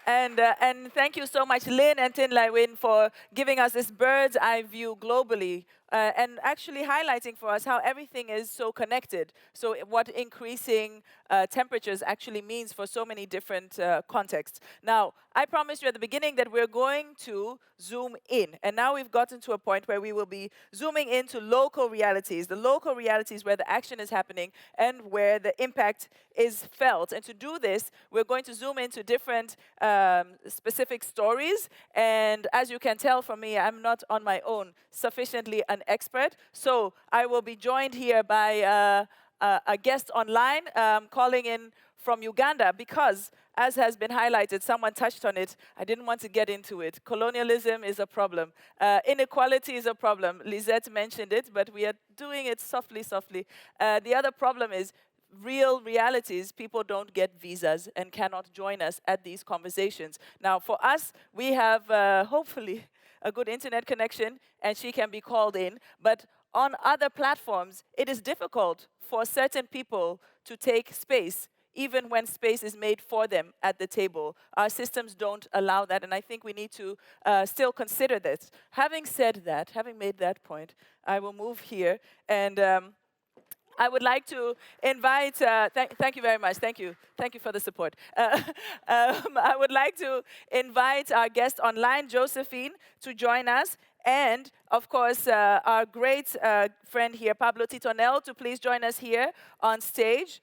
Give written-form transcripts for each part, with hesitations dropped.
And thank you so much, Lynn and Tin Lai Win, for giving us this bird's eye view globally and actually highlighting for us how everything is so connected. So what increasing temperatures actually means for so many different contexts. Now, I promised you at the beginning that we're going to zoom in. And now we've gotten to a point where we will be zooming into local realities, the local realities where the action is happening and where the impact is felt. And to do this, we're going to zoom into different specific stories. And as you can tell from me, I'm not on my own sufficiently an expert. So I will be joined here by a guest online calling in from Uganda because, as has been highlighted, someone touched on it. I didn't want to get into it. Colonialism is a problem. Inequality is a problem. Lisette mentioned it, but we are doing it softly, softly. The other problem is real realities. People don't get visas and cannot join us at these conversations. Now, for us, we have hopefully a good internet connection and she can be called in. But on other platforms, it is difficult for certain people to take space even when space is made for them at the table. Our systems don't allow that, and I think we need to still consider this. Having said that, having made that point, I will move here, and I would like to invite, thank you very much, thank you for the support. I would like to invite our guest online, Josephine, to join us, and of course, our great friend here, Pablo Titonel, to please join us here on stage.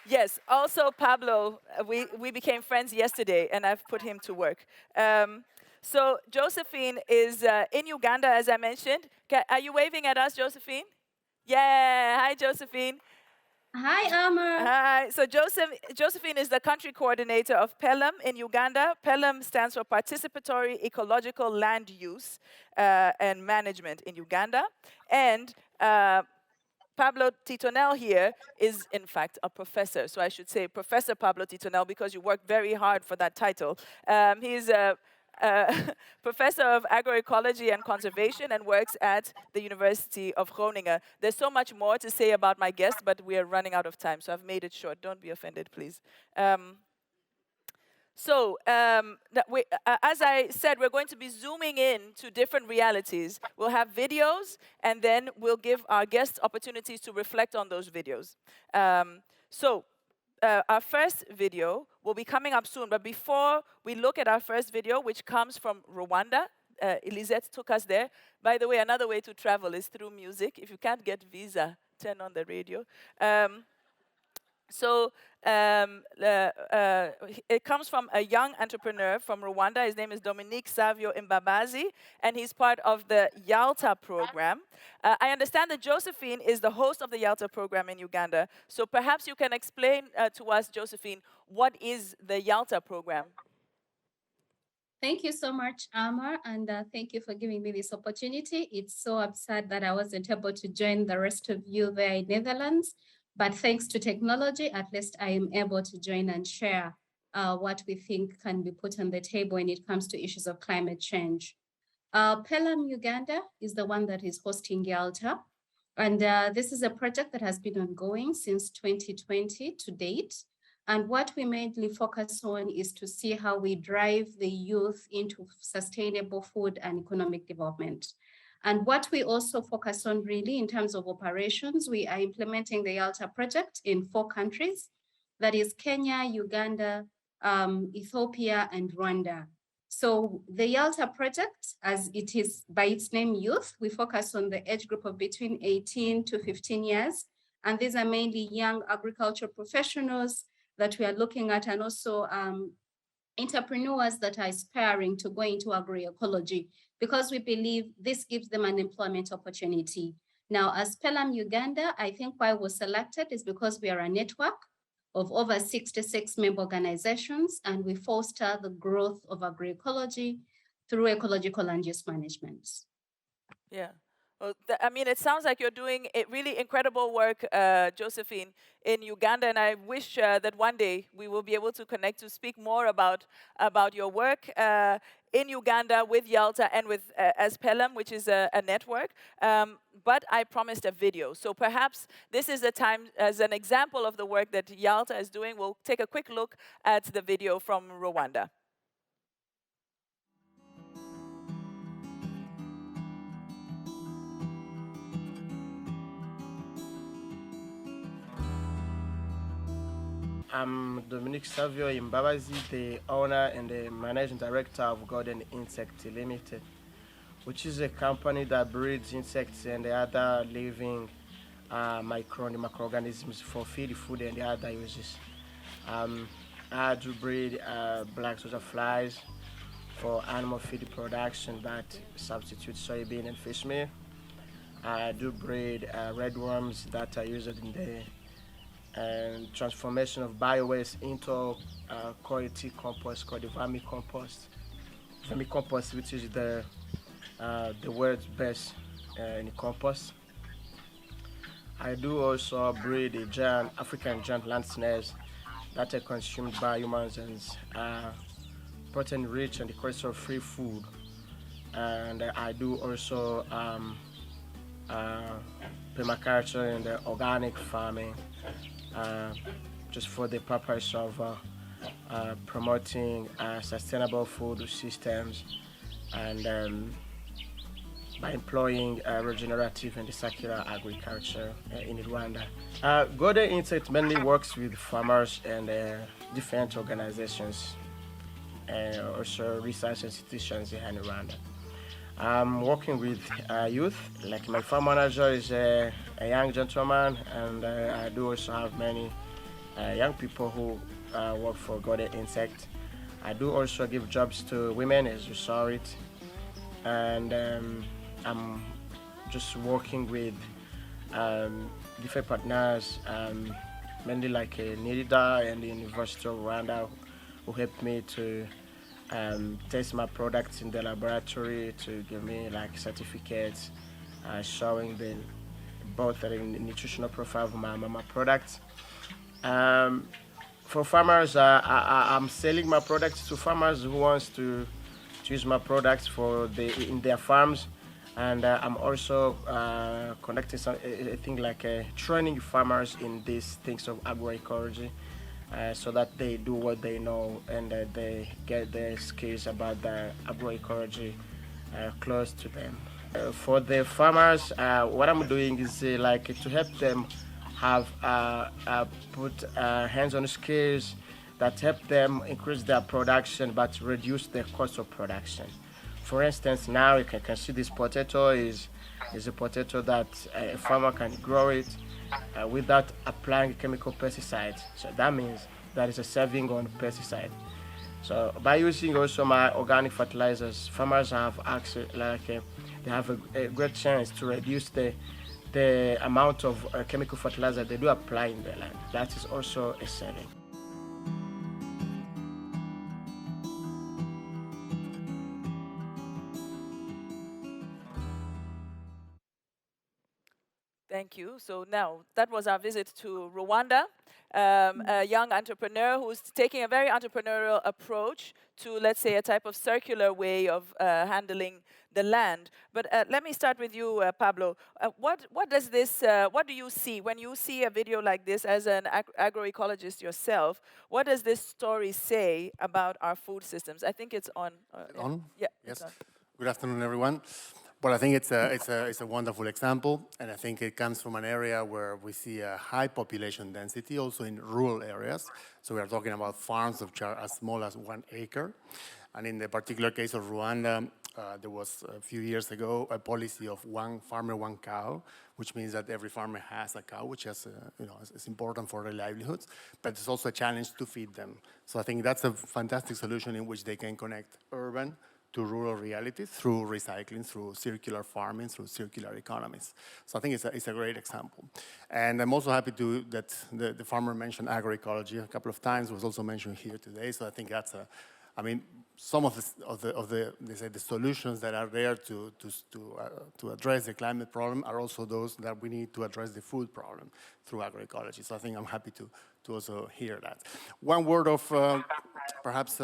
Yes, also Pablo, we became friends yesterday, and I've put him to work. So Josephine is in Uganda, as I mentioned. Are you waving at us, Josephine? Yeah, hi, Josephine. Hi, Amar. Hi. So Josephine is the country coordinator of PELUM in Uganda. PELUM stands for Participatory Ecological Land Use and Management in Uganda. And Pablo Titonel here is, in fact, a professor. So I should say Professor Pablo Titonel because you worked very hard for that title. He's a professor of agroecology and conservation and works at the University of Groningen. There's so much more to say about my guest, but we are running out of time, so I've made it short. Don't be offended, please. As I said, we're going to be zooming in to different realities. We'll have videos, and then we'll give our guests opportunities to reflect on those videos. Our first video will be coming up soon, but before we look at our first video, which comes from Rwanda, Elisette took us there. By the way, another way to travel is through music. If you can't get visa, turn on the radio. It comes from a young entrepreneur from Rwanda. His name is Dominique Savio Imbabazi, and he's part of the Yalta program. I understand that Josephine is the host of the Yalta program in Uganda. So perhaps you can explain to us, Josephine, what is the Yalta program? Thank you so much, Amar, and thank you for giving me this opportunity. It's so absurd that I wasn't able to join the rest of you there in Netherlands, but thanks to technology, at least I am able to join and share what we think can be put on the table when it comes to issues of climate change. Pelham Uganda is the one that is hosting Yalta, and this is a project that has been ongoing since 2020 to date. And what we mainly focus on is to see how we drive the youth into sustainable food and economic development. And what we also focus on really in terms of operations, we are implementing the Yalta project in 4 countries. That is Kenya, Uganda, Ethiopia, and Rwanda. So the Yalta project, as it is by its name youth, we focus on the age group of between 18 to 15 years. And these are mainly young agricultural professionals that we are looking at, and also entrepreneurs that are aspiring to go into agroecology, because we believe this gives them an employment opportunity. Now, as Pelham Uganda, I think why we were selected is because we are a network of over 66 member organizations, and we foster the growth of agroecology through ecological land use management. Yeah. Well, I mean, it sounds like you're doing really incredible work, Josephine, in Uganda, and I wish that one day we will be able to connect to speak more about your work in Uganda with Yalta and with Aspelam, which is a network. But I promised a video, so perhaps this is the time, as an example of the work that Yalta is doing. We'll take a quick look at the video from Rwanda. I'm Dominique Savio Imbabazi, the owner and the managing director of Golden Insect Limited, which is a company that breeds insects and other living microorganisms for feed, food, and other uses. I do breed black soldier flies for animal feed production that substitute soybean and fish meal. I do breed redworms that are used in the transformation of biowaste into quality compost called the vermicompost. Vermicompost, which is the world's best in compost. I do also breed the giant African giant land snails that are consumed by humans and protein rich and cholesterol free food. And I do also permaculture and organic farming, just for the purpose of promoting sustainable food systems and by employing regenerative and circular agriculture in Rwanda. Golden Insect mainly works with farmers and different organizations and also research institutions here in Rwanda. I'm working with youth, like my farm manager is a young gentleman, and I do also have many young people who work for Golden Insect. I do also give jobs to women, as you saw it, and I'm just working with different partners, mainly like NIDA and the University of Rwanda, who helped me to test my products in the laboratory to give me like certificates showing both the nutritional profile of my products. For farmers, I'm selling my products to farmers who wants to use my products in their farms, and I'm also conducting a thing like training farmers in these things of agroecology. So that they do what they know and they get their skills about the agroecology close to them. For the farmers, what I'm doing is like to help them have put hands-on skills that help them increase their production but reduce the cost of production. For instance, now you can see this potato is a potato that a farmer can grow it without applying chemical pesticides. So that means that is a saving on pesticide. So by using also my organic fertilizers, farmers have access, they have a great chance to reduce the amount of chemical fertilizer they do apply in their land. That is also a saving. Thank you. So now that was our visit to Rwanda, a young entrepreneur who's taking a very entrepreneurial approach to, let's say, a type of circular way of handling the land. But let me start with you, Pablo. What does this? What do you see when you see a video like this as an agroecologist yourself? What does this story say about our food systems? I think it's on. On? Yeah. Yes. It's on. Good afternoon, everyone. Well, I think it's a wonderful example, and I think it comes from an area where we see a high population density, also in rural areas. So we are talking about farms which are as small as 1 acre. And in the particular case of Rwanda, there was a few years ago a policy of one farmer, one cow, which means that every farmer has a cow, which is important for their livelihoods, but it's also a challenge to feed them. So I think that's a fantastic solution in which they can connect urban to rural realities through recycling, through circular farming, through circular economies. So I think it's a great example. And I'm also happy that the farmer mentioned agroecology a couple of times, was also mentioned here today. So I think that's I mean, some of the solutions that are there to address the climate problem are also those that we need to address the food problem through agroecology. So I think I'm happy to also hear that. One word of perhaps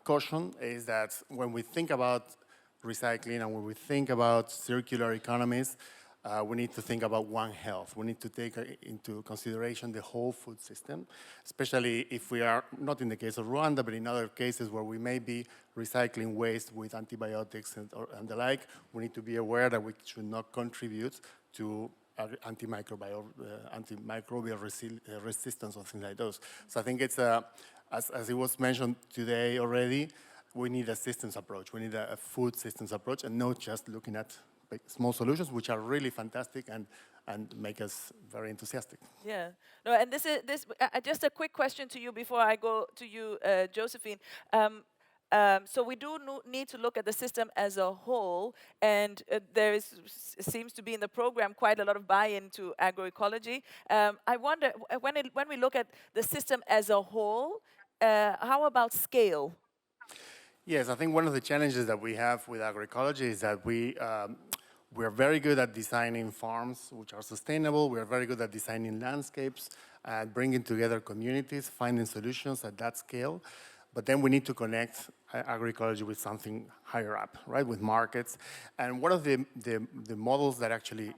caution is that when we think about recycling and when we think about circular economies, we need to think about One Health. We need to take into consideration the whole food system, especially if we are, not in the case of Rwanda, but in other cases where we may be recycling waste with antibiotics and the like. We need to be aware that we should not contribute to antimicrobial resistance or things like those. So I think it's, as it was mentioned today already, we need a systems approach. We need a food systems approach and not just looking at small solutions, which are really fantastic and make us very enthusiastic. Yeah. No, and just a quick question to you before I go to you, Josephine. So we do need to look at the system as a whole, and seems to be in the program quite a lot of buy-in to agroecology. I wonder, when we look at the system as a whole, how about scale? Yes, I think one of the challenges that we have with agroecology is that we're very good at designing farms which are sustainable. We're very good at designing landscapes and bringing together communities, finding solutions at that scale. But then we need to connect agroecology with something higher up, right, with markets. And one of the models that actually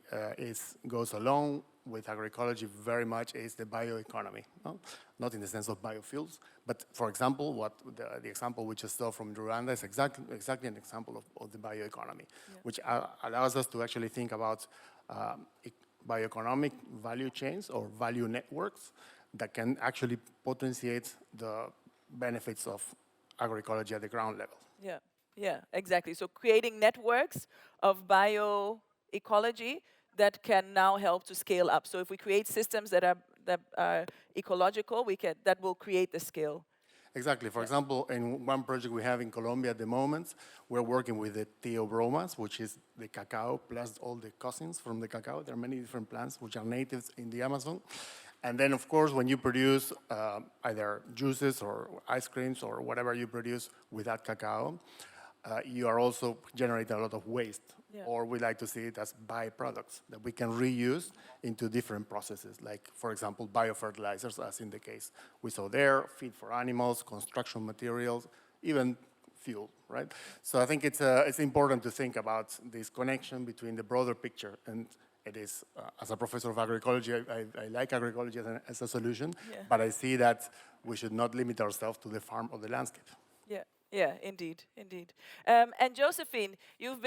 goes along with agroecology very much is the bioeconomy, no? Not in the sense of biofuels, but for example, what the example we just saw from Rwanda is exactly an example of the bioeconomy, which allows us to actually think about bioeconomic value chains or value networks that can actually potentiate the benefits of agroecology at the ground level. Yeah, exactly. So creating networks of bioecology that can now help to scale up. So if we create systems that are ecological, that will create the scale. Exactly. For example, in one project we have in Colombia at the moment, we're working with the theobromas, which is the cacao plus all the cousins from the cacao. There are many different plants which are natives in the Amazon. And then, of course, when you produce either juices or ice creams or whatever you produce with that cacao, you are also generating a lot of waste. Or we like to see it as byproducts that we can reuse into different processes, like, for example, biofertilizers, as in the case we saw there, feed for animals, construction materials, even fuel, right? So I think it's important to think about this connection between the broader picture, and it is, as a professor of agroecology, I like agroecology as a solution, but I see that we should not limit ourselves to the farm or the landscape. Yeah, indeed. And Josephine, you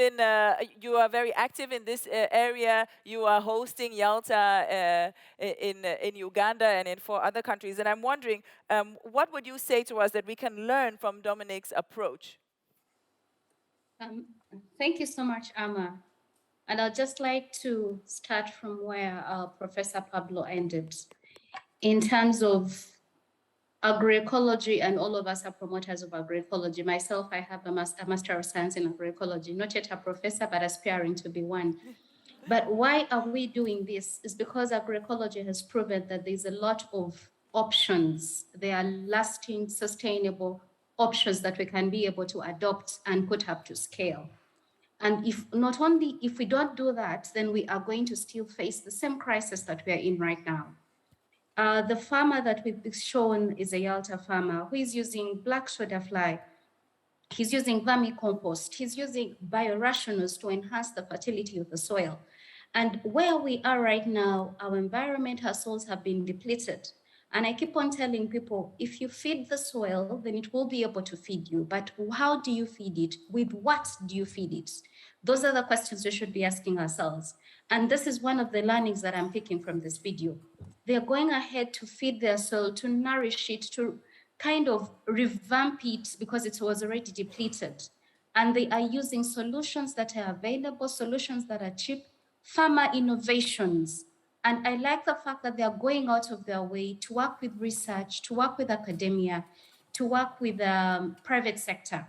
are very active in this area. You are hosting Yalta in Uganda and in 4 other countries. And I'm wondering, what would you say to us that we can learn from Dominic's approach? Thank you so much, Ama. And I'd just like to start from where Professor Pablo ended. In terms of agroecology, and all of us are promoters of agroecology. Myself, I have a Master of Science in agroecology, not yet a professor, but aspiring to be one. But why are we doing this? It's because agroecology has proven that there's a lot of options. There are lasting, sustainable options that we can be able to adopt and put up to scale. And if we don't do that, then we are going to still face the same crisis that we are in right now. The farmer that we've shown is a Yalta farmer who is using black soda fly. He's using vermicompost. He's using biorationals to enhance the fertility of the soil. And where we are right now, our environmental soils have been depleted. And I keep on telling people, if you feed the soil, then it will be able to feed you. But how do you feed it? With what do you feed it? Those are the questions we should be asking ourselves. And this is one of the learnings that I'm picking from this video. They're going ahead to feed their soil, to nourish it, to kind of revamp it because it was already depleted. And they are using solutions that are available, solutions that are cheap, farmer innovations. And I like the fact that they are going out of their way to work with research, to work with academia, to work with the private sector,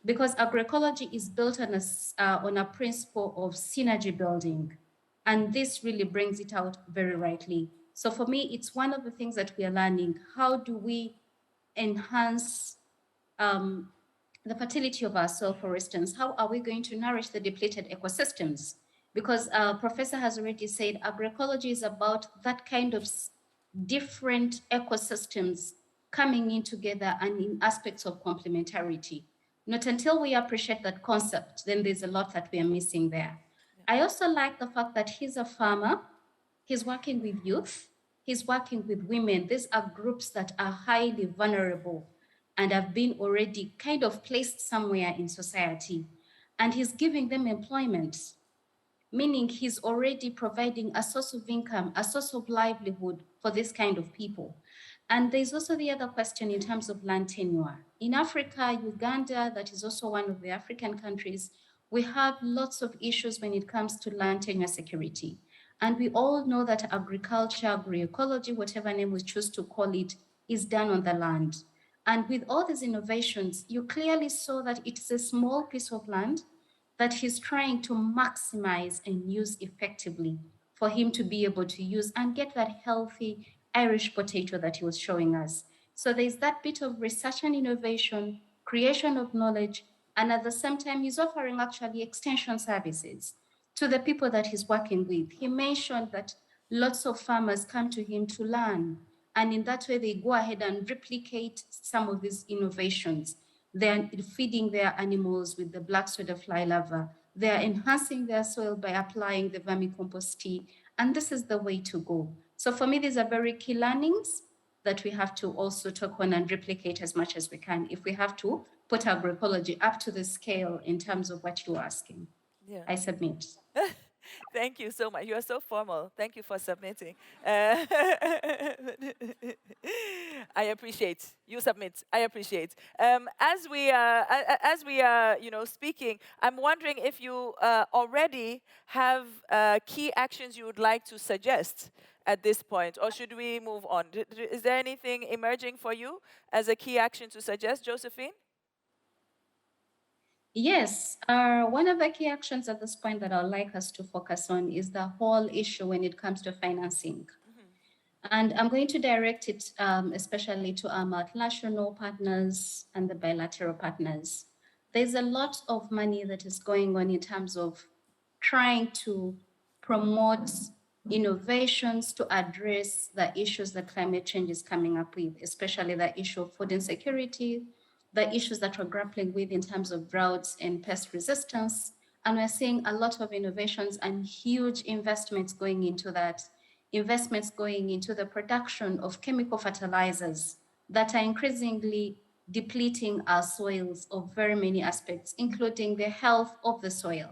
because agroecology is built on a principle of synergy building. And this really brings it out very rightly. So for me, it's one of the things that we are learning. How do we enhance the fertility of our soil, for instance. How are we going to nourish the depleted ecosystems? Because Professor has already said agroecology is about that kind of different ecosystems coming in together and in aspects of complementarity. Not until we appreciate that concept, then there's a lot that we are missing there. I also like the fact that he's a farmer, he's working with youth, he's working with women. These are groups that are highly vulnerable and have been already kind of placed somewhere in society. And he's giving them employment, meaning he's already providing a source of income, a source of livelihood for this kind of people. And there's also the other question in terms of land tenure. In Africa, Uganda, that is also one of the African countries, we have lots of issues when it comes to land tenure security. And we all know that agriculture, agroecology, whatever name we choose to call it, is done on the land. And with all these innovations, you clearly saw that it's a small piece of land that he's trying to maximize and use effectively for him to be able to use and get that healthy Irish potato that he was showing us. So there's that bit of research and innovation, creation of knowledge, and at the same time, he's offering actually extension services to the people that he's working with. He mentioned that lots of farmers come to him to learn, and in that way, they go ahead and replicate some of these innovations. They're feeding their animals with the black soda fly larva. They're enhancing their soil by applying the vermicompost tea, and this is the way to go. So for me, these are very key learnings that we have to also talk on and replicate as much as we can if we have to put agroecology up to the scale in terms of what you're asking. Yeah. I submit. Thank you so much. You are so formal. Thank you for submitting. I appreciate you submit. I appreciate. As we are, speaking, I'm wondering if you already have key actions you would like to suggest at this point, or should we move on? Is there anything emerging for you as a key action to suggest, Josephine? Yes, one of the key actions at this point that I'd like us to focus on is the whole issue when it comes to financing. And I'm going to direct it especially to our multinational partners and the bilateral partners. There's a lot of money that is going on in terms of trying to promote innovations to address the issues that climate change is coming up with, especially the issue of food insecurity, the issues that we're grappling with in terms of droughts and pest resistance. And we're seeing a lot of innovations and huge investments going into that, investments going into the production of chemical fertilizers that are increasingly depleting our soils of very many aspects, including the health of the soil.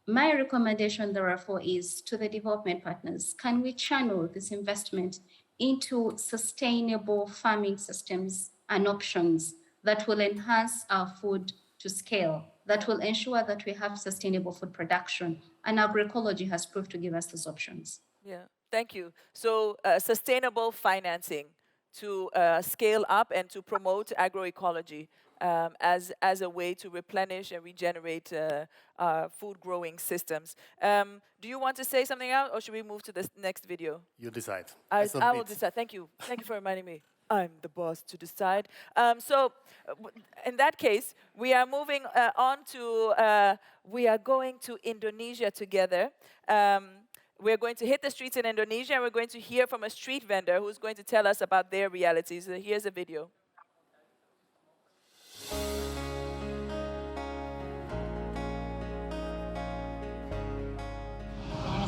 My recommendation, therefore, is to the development partners, can we channel this investment into sustainable farming systems and options that will enhance our food to scale, that will ensure that we have sustainable food production, and agroecology has proved to give us those options. Yeah, thank you. So sustainable financing to scale up and to promote agroecology as a way to replenish and regenerate food growing systems. Do you want to say something else, or should we move to the next video? You decide. I will decide. Thank you. Thank you for reminding me. I'm the boss to decide. In that case, we are moving on to, we are going to Indonesia together. We're going to hit the streets in Indonesia, and we're going to hear from a street vendor who's going to tell us about their realities. So here's a video.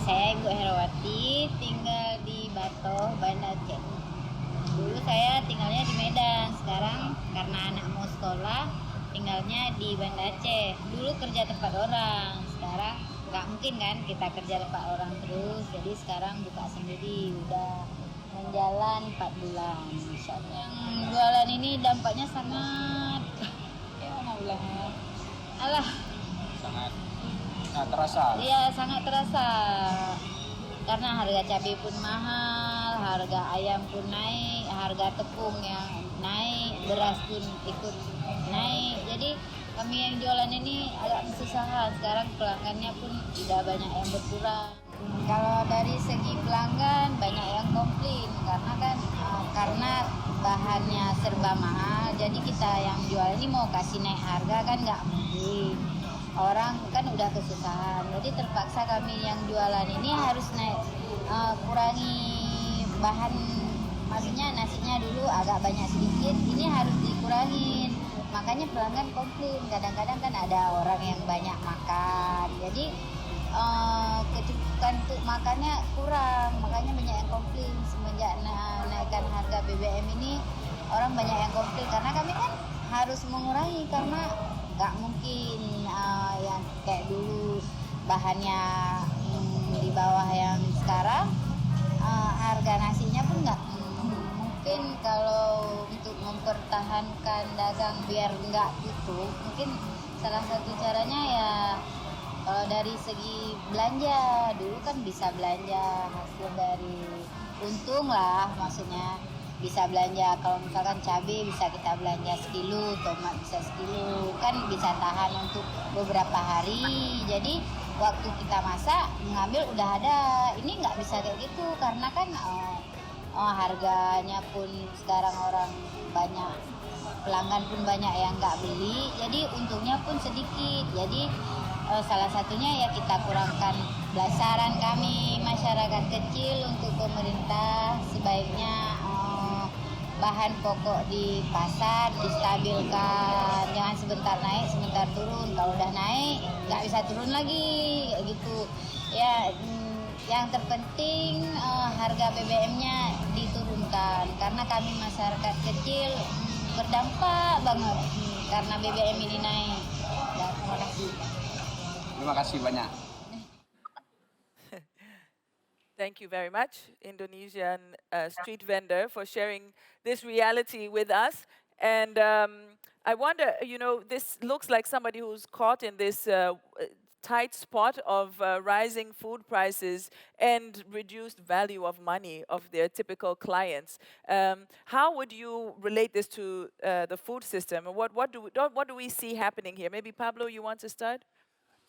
Saya Ibu Herawati, tinggal di Batoh, Banda Aceh. Dulu saya tinggalnya di Medan, sekarang karena anak mau sekolah, tinggalnya di Banda Aceh. Dulu kerja tempat orang, sekarang nggak mungkin kan kita kerja tempat orang terus, jadi sekarang buka sendiri, udah menjalan 4 bulan. Yang jualan ini dampaknya sangat, sangat terasa. Iya, sangat terasa. Karena harga cabai pun mahal, harga ayam pun naik, harga tepung yang naik, beras pun ikut naik. Jadi kami yang jualan ini agak kesusahan. Sekarang pelanggannya pun tidak banyak yang berkurang. Kalau dari segi pelanggan banyak yang komplain karena bahannya serba mahal, jadi kita yang jual ini mau kasih naik harga kan nggak mungkin. Orang kan udah kesusahan, jadi terpaksa kami yang jualan ini harus naik, kurangi bahan, maksudnya nasinya dulu agak banyak sedikit, ini harus dikurangin. Makanya pelanggan komplain, kadang-kadang kan ada orang yang banyak makan, jadi kecukupan untuk makannya kurang, makanya banyak yang komplain. Semenjak naikkan harga BBM ini orang banyak yang komplain karena kami kan harus mengurangi, karena nggak mungkin yang kayak dulu bahannya di bawah yang sekarang, harga nasinya pun nggak mungkin. Kalau untuk mempertahankan dagang biar nggak tutup, mungkin salah satu caranya ya kalau dari segi belanja, dulu kan bisa belanja hasil dari untung lah, maksudnya bisa belanja, kalau misalkan cabai bisa kita belanja sekilo, tomat bisa sekilo, kan bisa tahan untuk beberapa hari. Jadi waktu kita masak mengambil udah ada. Ini nggak bisa kayak gitu karena kan harganya pun sekarang orang banyak, pelanggan pun banyak yang nggak beli, jadi untungnya pun sedikit. Jadi salah satunya ya kita kurangkan. Saran kami masyarakat kecil untuk pemerintah, sebaiknya bahan pokok di pasar distabilkan, jangan sebentar naik sebentar turun. Kalau udah naik nggak bisa turun lagi kayak gitu ya. Yang terpenting harga BBM-nya diturunkan, karena kami masyarakat kecil berdampak banget karena BBM ini naik. Ya, terima kasih. Terima kasih banyak. Thank you very much, Indonesian street vendor, for sharing this reality with us. And I wonder, you know, this looks like somebody who's caught in this tight spot of rising food prices and reduced value of money of their typical clients. How would you relate this to the food system? What do we see happening here? Maybe Pablo, you want to start?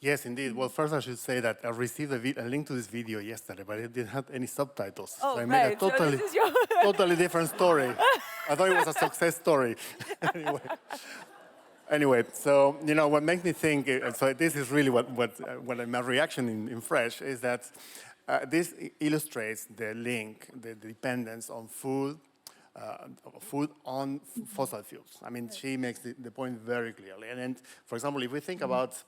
Yes, indeed. Well, first I should say that I received a link to this video yesterday, but it didn't have any subtitles. Oh, so I right. made a So totally, this is your totally different story. I thought it was a success story. Anyway, so, you know, what makes me think, so this is really what my reaction in Fresh is that this illustrates the link, the dependence on food on fossil fuels. I mean, she makes the point very clearly. And for example, if we think about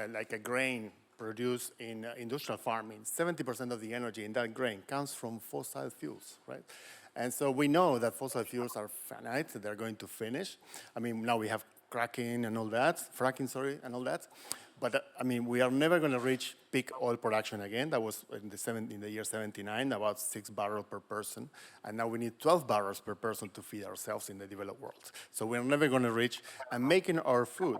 like a grain produced in industrial farming, 70% of the energy in that grain comes from fossil fuels, right? And so we know that fossil fuels are finite, they're going to finish. I mean, now we have fracking and all that. But I mean, we are never going to reach peak oil production again. That was in the year 79, about 6 barrels per person. And now we need 12 barrels per person to feed ourselves in the developed world. So we're never going to reach, and making our food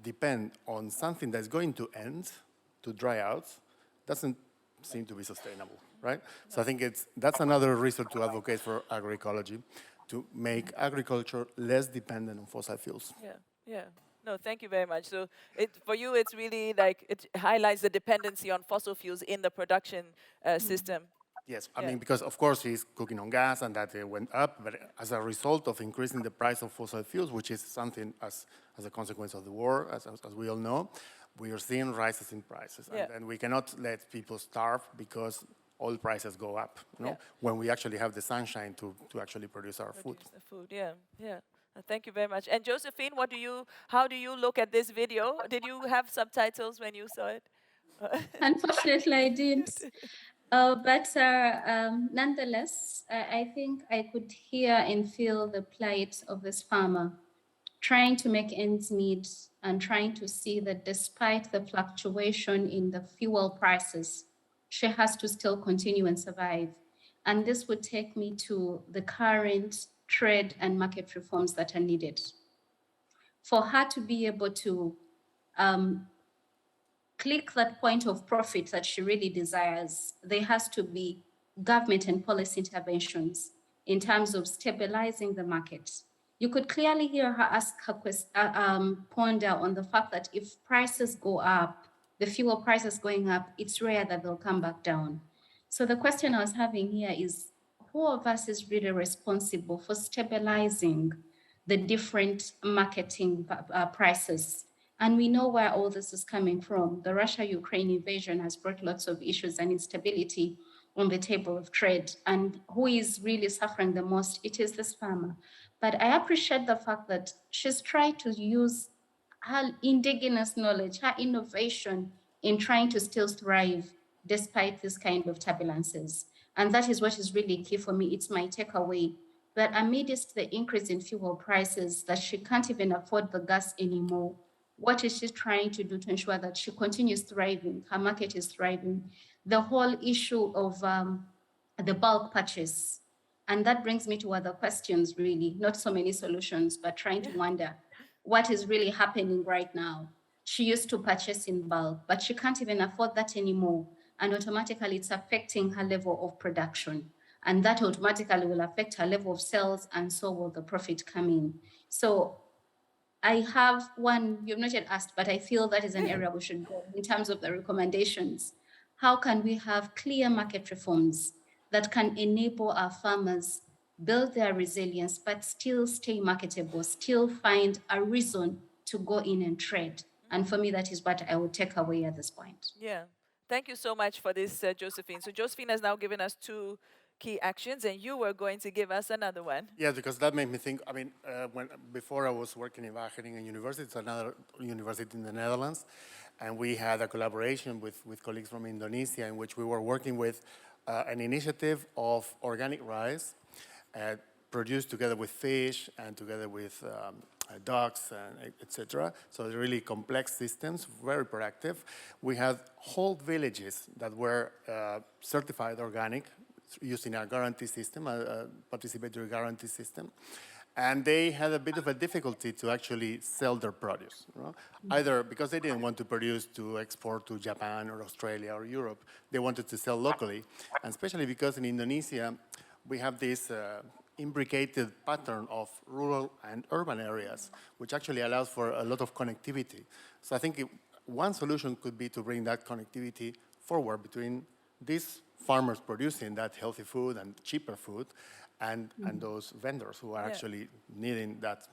depend on something that's going to end, to dry out, doesn't seem to be sustainable, right? So I think that's another reason to advocate for agroecology, to make agriculture less dependent on fossil fuels. Yeah. No, thank you very much. So for you, it's really like it highlights the dependency on fossil fuels in the production system. Yes, I mean, because of course he's cooking on gas and that went up, but as a result of increasing the price of fossil fuels, which is something as a consequence of the war, as we all know, we are seeing rises in prices. Yeah. And we cannot let people starve because oil prices go up, you know, when we actually have the sunshine to actually produce our food. The food, yeah. Thank you very much. And Josephine, how do you look at this video? Did you have subtitles when you saw it? Unfortunately, I didn't. But nonetheless, I think I could hear and feel the plight of this farmer trying to make ends meet and trying to see that despite the fluctuation in the fuel prices, she has to still continue and survive. And this would take me to the current trade and market reforms that are needed. For her to be able to click that point of profit that she really desires, there has to be government and policy interventions in terms of stabilizing the market. You could clearly hear her ask her ponder on the fact that if prices go up, the fuel prices going up, it's rare that they'll come back down. So the question I was having here is, who of us is really responsible for stabilizing the different marketing prices? And we know where all this is coming from. The Russia-Ukraine invasion has brought lots of issues and instability on the table of trade. And who is really suffering the most? It is this farmer. But I appreciate the fact that she's tried to use her indigenous knowledge, her innovation in trying to still thrive despite this kind of turbulences. And that is what is really key for me. It's my takeaway that amidst the increase in fuel prices, that she can't even afford the gas anymore. What is she trying to do to ensure that she continues thriving, her market is thriving? The whole issue of the bulk purchase. And that brings me to other questions, really, not so many solutions, but trying to wonder what is really happening right now. She used to purchase in bulk, but she can't even afford that anymore. And automatically it's affecting her level of production. And that automatically will affect her level of sales, and so will the profit come in. So I have one, you've not yet asked, but I feel that is an area we should go in terms of the recommendations. How can we have clear market reforms that can enable our farmers build their resilience, but still stay marketable, still find a reason to go in and trade? And for me, that is what I would take away at this point. Yeah. Thank you so much for this, Josephine. So Josephine has now given us 2 key actions, and you were going to give us another one. Yeah, because that made me think. I mean, before I was working in Wageningen University, it's another university in the Netherlands, and we had a collaboration with colleagues from Indonesia in which we were working with an initiative of organic rice produced together with fish and together with ducks and etc. So they're really complex systems, very productive. We had whole villages that were certified organic, using a guarantee system, a participatory guarantee system. And they had a bit of a difficulty to actually sell their produce, you know? Either because they didn't want to produce to export to Japan or Australia or Europe, they wanted to sell locally. And especially because in Indonesia, we have this imbricated pattern of rural and urban areas, which actually allows for a lot of connectivity. So I think one solution could be to bring that connectivity forward between these farmers producing that healthy food and cheaper food, and those vendors who are actually needing that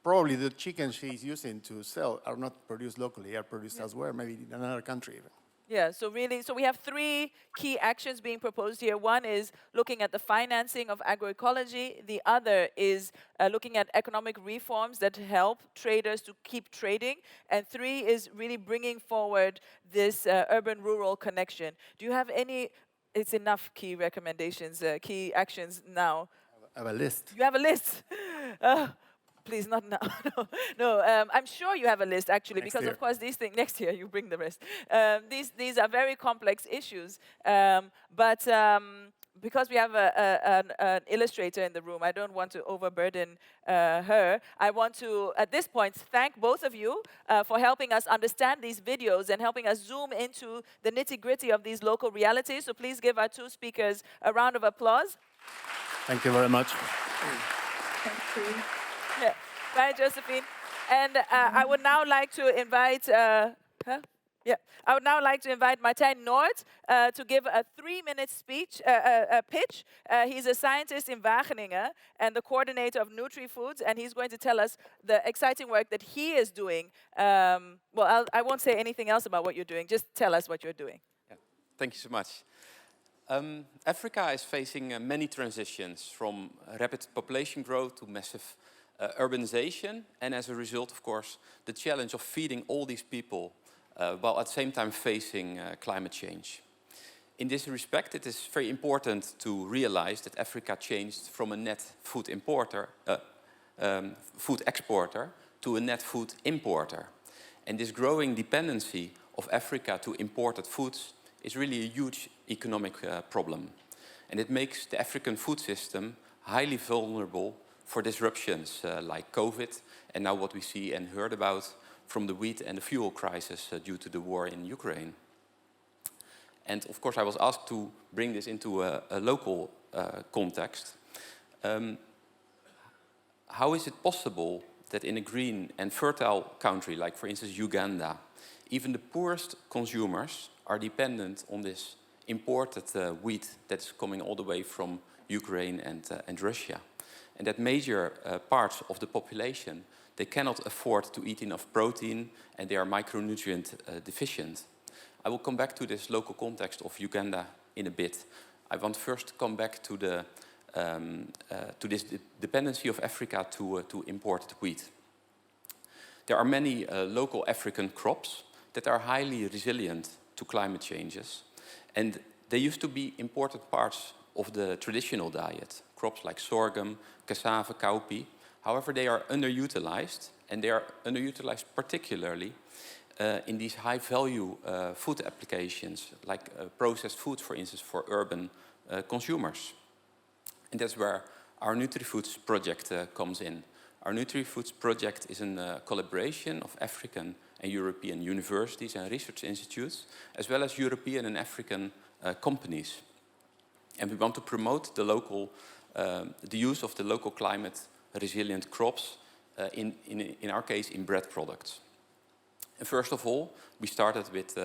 probably the chicken she's using to sell are not produced locally, are produced elsewhere, maybe in another country even. Yeah, so really, so we have 3 key actions being proposed here. One is looking at the financing of agroecology. The other is looking at economic reforms that help traders to keep trading. And 3 is really bringing forward this urban-rural connection. Do you have any, it's enough key recommendations, key actions now? I have a list. You have a list? Please, not now. no, I'm sure you have a list, actually, Next because, year. of course, these things, next year, you bring the rest. These are very complex issues. But because we have an illustrator in the room, I don't want to overburden her. I want to, at this point, thank both of you for helping us understand these videos and helping us zoom into the nitty-gritty of these local realities. So please give our 2 speakers a round of applause. Thank you very much. Thank you. Yeah. Right, Josephine. And I would now like to invite, I would now like to invite Martijn Noord to give a 3-minute speech, pitch. He's a scientist in Wageningen and the coordinator of NutriFoods, and he's going to tell us the exciting work that he is doing. Well, I won't say anything else about what you're doing. Just tell us what you're doing. Yeah. Thank you so much. Africa is facing many transitions, from rapid population growth to massive urbanization, and as a result, of course, the challenge of feeding all these people while at the same time facing climate change. In this respect, it is very important to realize that Africa changed from a net food importer, food exporter, to a net food importer. And this growing dependency of Africa to imported foods is really a huge economic problem. And it makes the African food system highly vulnerable for disruptions like COVID, and now what we see and heard about from the wheat and the fuel crisis due to the war in Ukraine. And of course, I was asked to bring this into a local context. How is it possible that in a green and fertile country, like for instance Uganda, even the poorest consumers are dependent on this imported wheat that's coming all the way from Ukraine and Russia. And that major parts of the population, they cannot afford to eat enough protein and they are micronutrient deficient. I will come back to this local context of Uganda in a bit. I want first to come back to this dependency of Africa to imported wheat. There are many local African crops that are highly resilient to climate changes. And they used to be important parts of the traditional diet. Crops like sorghum, cassava, cowpea. However, they are underutilized, and they are underutilized particularly in these high-value food applications, like processed foods, for instance, for urban consumers. And that's where our NutriFoods project comes in. Our NutriFoods project is a collaboration of African and European universities and research institutes, as well as European and African companies. And we want to promote the use of the local climate resilient crops, in our case, in bread products. And first of all, we started with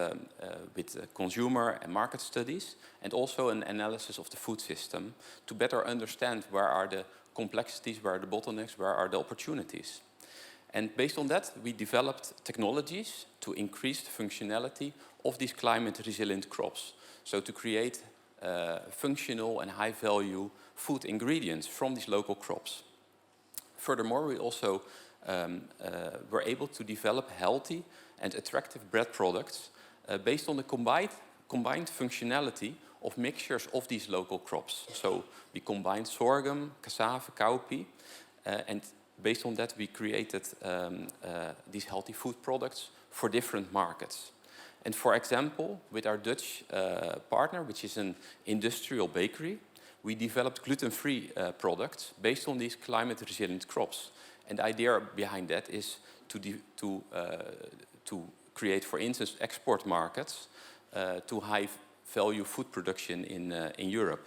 consumer and market studies, and also an analysis of the food system to better understand where are the complexities, where are the bottlenecks, where are the opportunities. And based on that, we developed technologies to increase the functionality of these climate resilient crops. So to create functional and high value food ingredients from these local crops. Furthermore, we also were able to develop healthy and attractive bread products based on the combined functionality of mixtures of these local crops. So we combined sorghum, cassava, cowpea, and based on that we created these healthy food products for different markets. And for example, with our Dutch partner, which is an industrial bakery, we developed gluten-free products based on these climate-resilient crops. And the idea behind that is to create, for instance, export markets to high-value food production in Europe.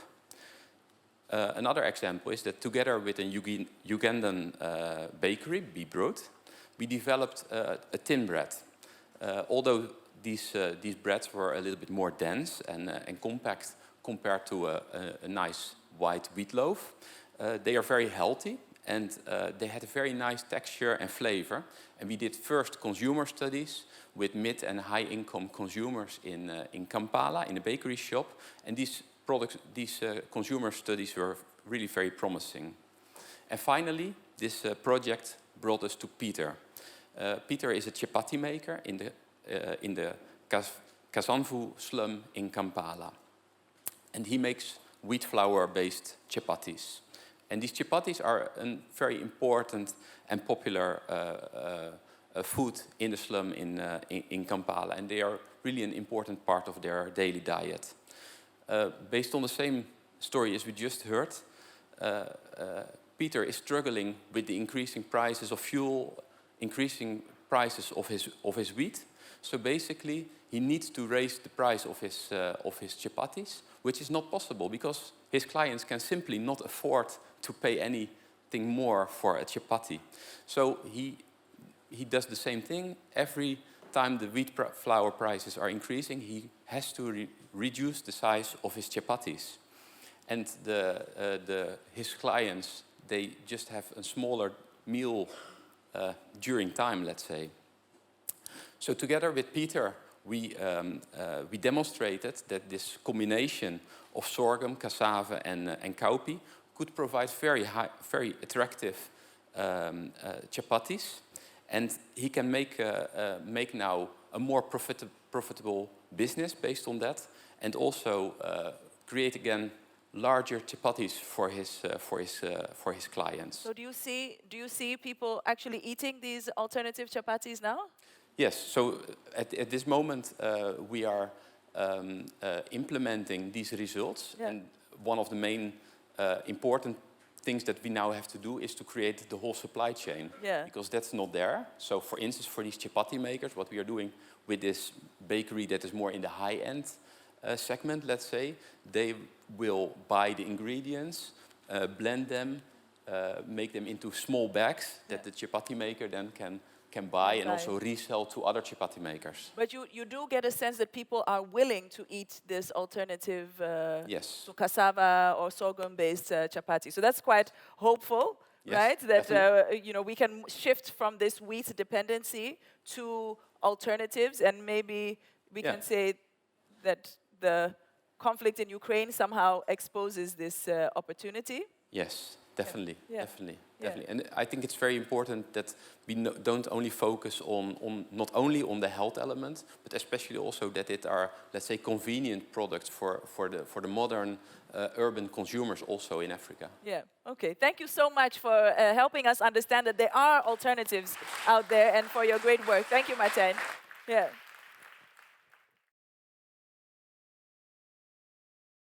Another example is that together with a Ugandan bakery, Bibrood, we developed a thin bread. Although these breads were a little bit more dense and compact compared to a nice white wheat loaf, they are very healthy and they had a very nice texture and flavor. And we did first consumer studies with mid and high income consumers in Kampala, in a bakery shop. And these consumer studies were really very promising. And finally, this project brought us to Peter. Peter is a chapati maker in the Kasanvu slum in Kampala. And he makes wheat flour-based chapatis. And these chapatis are a very important and popular food in the slum in Kampala. And they are really an important part of their daily diet. Based on the same story as we just heard, Peter is struggling with the increasing prices of fuel, increasing prices of his wheat. So basically, he needs to raise the price of his chapatis, which is not possible because his clients can simply not afford to pay anything more for a chapati. So he does the same thing. Every time the wheat flour prices are increasing, he has to reduce the size of his chapatis. And his clients, they just have a smaller meal during time, let's say. So together with Peter, we demonstrated that this combination of sorghum, cassava, and cowpea could provide very attractive chapatis, and he can make now a more profitable business based on that, and also create again larger chapatis for his clients. So do you see people actually eating these alternative chapatis now? Yes. So at this moment we are implementing these results, and one of the main important things that we now have to do is to create the whole supply chain, because that's not there. So for instance, for these chapati makers, what we are doing with this bakery that is more in the high-end segment, let's say, they will buy the ingredients, blend them, make them into small bags that the chapati maker then can can buy and buy. also resell to other chapati makers. But you do get a sense that people are willing to eat this alternative Yes. to cassava or sorghum-based chapati. So that's quite hopeful, Yes, right? That definitely. we can shift from this wheat dependency to alternatives, and maybe we Yeah. can say that the conflict in Ukraine somehow exposes this opportunity. Yes, definitely, Yeah. definitely, Yeah. definitely. And I think it's very important that we don't only focus on not only on the health element, but especially also that it are, let's say, convenient products for the modern urban consumers also in Africa. Yeah, okay. Thank you so much for helping us understand that there are alternatives out there and for your great work. Thank you, Martijn. Yeah.